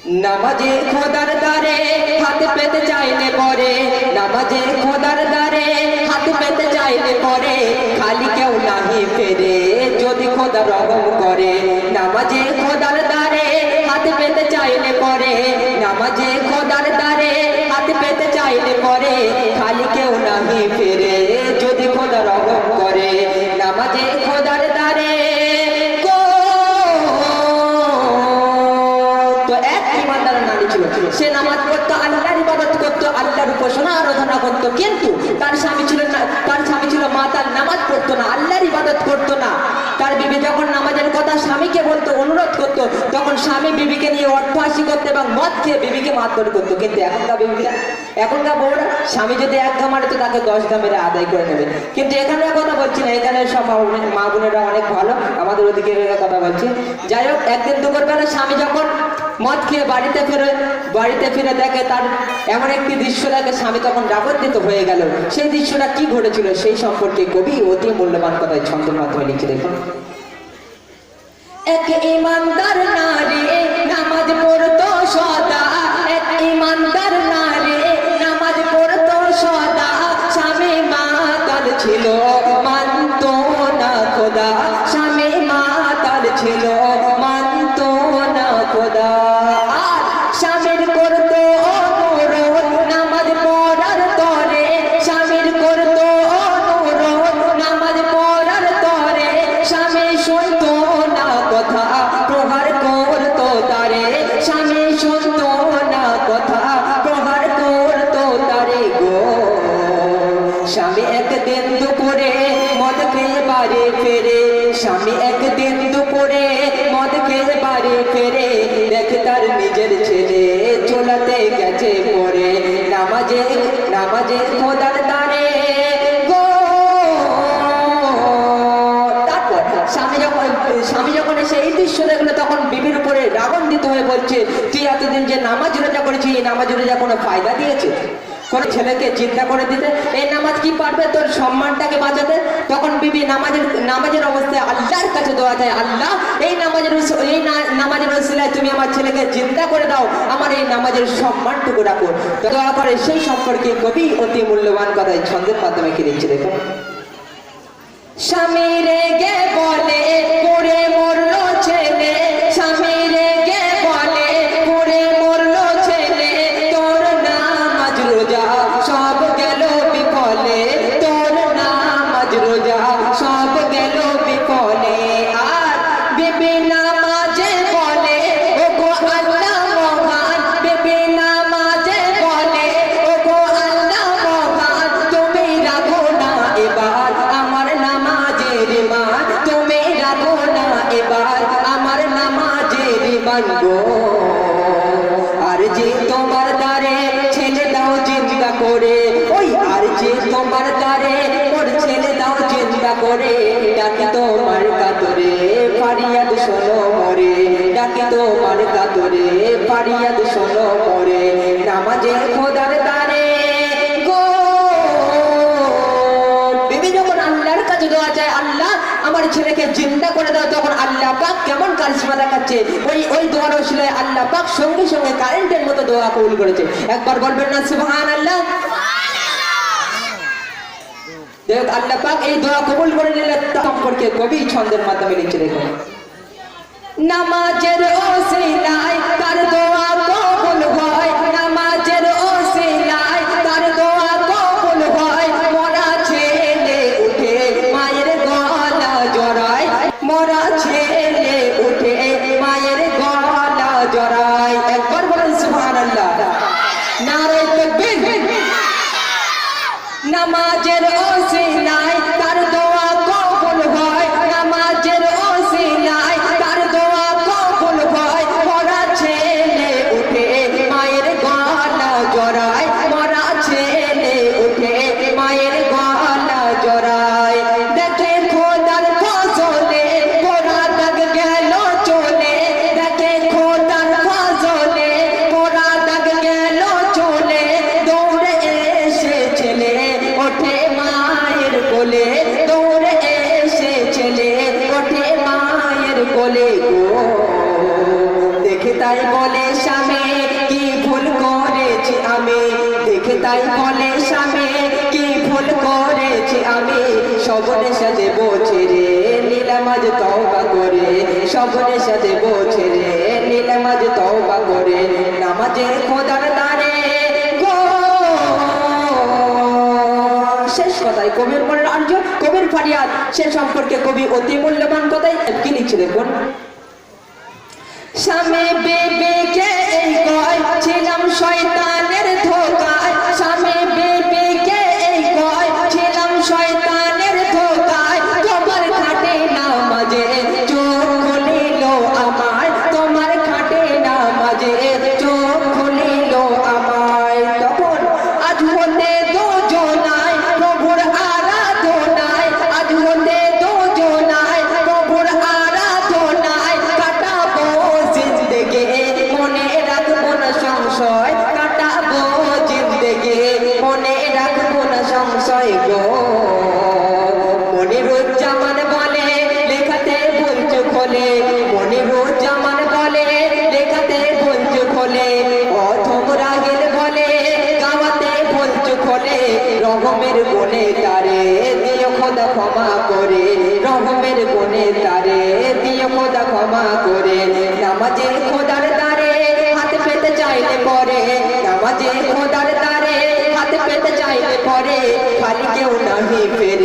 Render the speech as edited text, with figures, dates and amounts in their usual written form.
নামাজে খোদার দ্বারে হাত পেতে চাইলে পরে, নামাজে খোদার দ্বারে হাত পেতে চাইলে পরে, খালি কেউ নাহি ফেরে যদি খোদা রহম করে। নামাজে খোদার দ্বারে হাত পেতে চাইলে পরে, নামাজে খোদার দ্বারে হাত পেতে চাইলে পরে, খালি কেউ নাহি ফেরে যদি খোদা রহম করে। নামাজে খোদার দ্বারে সে নামাজ পড়তো, আল্লাহর ইবাদত করতো, আল্লাহর উপাসনা আরাধনা করতো, কিন্তু তার স্বামী ছিল না, তার স্বামী ছিল মাতাল, নামাজ পড়তো না, আল্লাহর ইবাদত করতো না। তার বিবি যখন নামাজের কথা স্বামীকে বলতো, অনুরোধ করতো, তখন স্বামী বিবিকে নিয়ে অট্টহাসি করতো এবং মদ খেয়ে বিবিকে মারধর করতো। কিন্তু এখনকার বিবিরা, এখনকার বউরা, স্বামী যদি এক ঘা মারে তো তাকে 10 ঘা মেরে আদায় করে নেবে। কিন্তু এখানে কথা বলছি না, এখানে সব মা বোনেরা অনেক ভালো, আমাদের ওদিকে কথা বলছি। যাই হোক, একদিন দুপুরবেলা স্বামী যখন মদ খেয়ে বাড়িতে ফিরে দেখে তার এমন একটি দৃশ্য দেখে, স্বামী তখন রাগান্বিত হয়ে গেল। সেই দৃশ্যটা কি ঘটেছিল সেই সম্পর্কে কবি অতি মূল্যবান কথায় ছন্দের মাধ্যমে লিখে দেখুন। এক ইমানদার নারী নামাজ পড়তো সদা, এক ইমানদার নারী নামাজ পড়তো সদা, স্বামী মাতাল ছিল মানতো না খোদা, স্বামী মাতাল ছিল মানতো না খোদা। স্বামীর করতো অনুরোধ নামাজ পড়ার তরে, স্বামীর করতো অনুরোধ নামাজ পড়ার তরে, স্বামী শুনতো না কথা প্রহার করতো তারে, স্বামী শুনতো না কথা প্রহার করতো তারে গো। স্বামী একদিন দুপুরে মদ খেয়ে বাড়ি ফেরে, স্বামী একদিন দুপুরে মদ খেয়ে বাড়ি ফেরে, দেখে তার নিজের ছেলে চলাতে গেছে পরে, নামাজে নামাজে খোদার দ্বারে গো। তারপর স্বামী যখন সেই দৃশ্য দেখলো, তখন বিবির উপরে রাগান্বিত হয়ে বলছে, তুই এতদিন যে নামাজ রোজা করেছিস, এই নামাজ রোজা কোনো ফায়দা দিয়েছে? কোন ছেলেকে চিন্তা করে দিতে এই নামাজ কি পারবে তোর সম্মানটাকে বাঁচাতে? তখন বিবি নামাজের অবস্থায় আল্লাহর কাছে দোয়া চায়, আল্লাহ এই নামাজের ওসিলায় তুমি আমার ছেলেকে চিন্তা করে দাও, আমার এই নামাজের সম্মানটুকু রাখো। দোয়া করে সেই সম্পর্কে কবি অতি মূল্যবান কথায় ছন্দের মাধ্যমে কি লিখছে দেখো। স্বামী রেগে বলে পড়ে মরলো ছেলে, স্বামী রেগে বলে পড়ে মরলো ছেলে, তোর নামাজ রোজা সব গেল বিফলে, তোর নামাজ রোজা সব গেল বিফলে। আর বিবি নামাজে বলে ও গো আল্লাহ মহান, বিবি নামাজে বলে ও গো আল্লাহ মহান, তুমি রাখো না এবার আমার নামাজের মান, তুমি রাখো না এবার আমার নামাজের মান গো। আর যে তোমার দ্বারে ছেলে দাও চিন্তা করে, ওই আর যে তোমার দ্বারে ওর ছেলে দাও চিন্তা করে, ডাকি তোমার কাতরে ফারিয়াদ শোনো মরে, ডাকি তোমার কাতরে ফারিয়াদ শোনো মরে। নামাজে খোদার দ্বারে গো। বিবি যখন আল্লাহর কাছে দোয়া চায়, আল্লাহ আমার ছেলেকে জিন্দা করে দাও, তখন আল্লাহ পাক কেমন কারিশমা দেখাচ্ছে, ওই দোয়ার ওসিলায় আল্লাহ পাক সঙ্গে সঙ্গে কারেন্টের মতো দোয়া কবুল করেছে। একবার বলবেন না সুবহানাল্লাহ? দেখ আল্লাহ পাক এই দোয়া কবুল করে নিলে সম্পর্কে কবি ছন্দের মাধ্যমে লিখে দেখুন। নামাজের ওসিলায় তার দোয়া কবুল হয়, নামাজের ওসিলায় তার দোয়া কবুল হয়, মরা ছেলে উঠে মায়ের গলা জড়ায়, মরা ছেলে উঠে মায়ের গলা জড়ায়। একবার বলেন সুবহানাল্লাহ, নারে তাকবীর। নামাজের ওসিলায় তার দোয়া কবুল হয়, নামাজের ওসিলায় তার দোয়া কবুল হয়, মরা ছেলে উঠে মায়ের গলা জড়ায়, মরা ছেলে উঠে মায়ের গলা জড়ায়। দেখে খোদার ফজলে পোড়া দাগ গেল চলে, দেখে খোদার ফজলে পোড়া দাগ গেল চলে, দৌড়ে এসে ছেলে ওঠে মায়ের কোলে, তাই বলে স্বামী কি ভুল করেছি আমি সবনে সাথে বলছে রে নীলামাজ তওবা করে সবনে সাথে বলছে রে নীলামাজ তওবা করে নামাজে খোদার দারে গো শেষ কথায় কবির মনের আর্য কবির ফারিয়াদ সে সম্পর্কে কবি অতি মূল্যবান কথাই কি লিখছে দেখুন স্বামী বিবিকে এই কয় ছিলাম শয়তানের ধোকায় স্বামী বিবিকে এই কয় ছিলাম শয়তানের ধোকায় তোমার খাটে নামাজে চোখ খুলিল আমায় তোমার খাটে নামাজে চোখ খুলিল আমায় তখন আজ হতে দুজনায় প্রভুর আরাধনায় আজ হতে দুজনায় প্রভুর আরাধনায় কাটাবো জিন্দেগি মনে রাখবো না সংশয় কাটাবো জিন্দেগি মনে রাখবো না সংশয় গো মনিরুজ্জামান বলে লেখাতে বলছো খোলে মনিরুজ্জামান বলে লেখাতে বলছো খোলে অথম রাগের বলে গাওয়াতে বলছো খোলে রহমের গুণে তারে দিও খোদা ক্ষমা করে রহমের গুণে তারে দিও খোদা ক্ষমা করে নামাজে খোদার দারে হাত পেতে চাইলে পরে নামাজে খোদার দারে হাত পেতে চাইলে পরে খালি কেউ নাহি ফেরে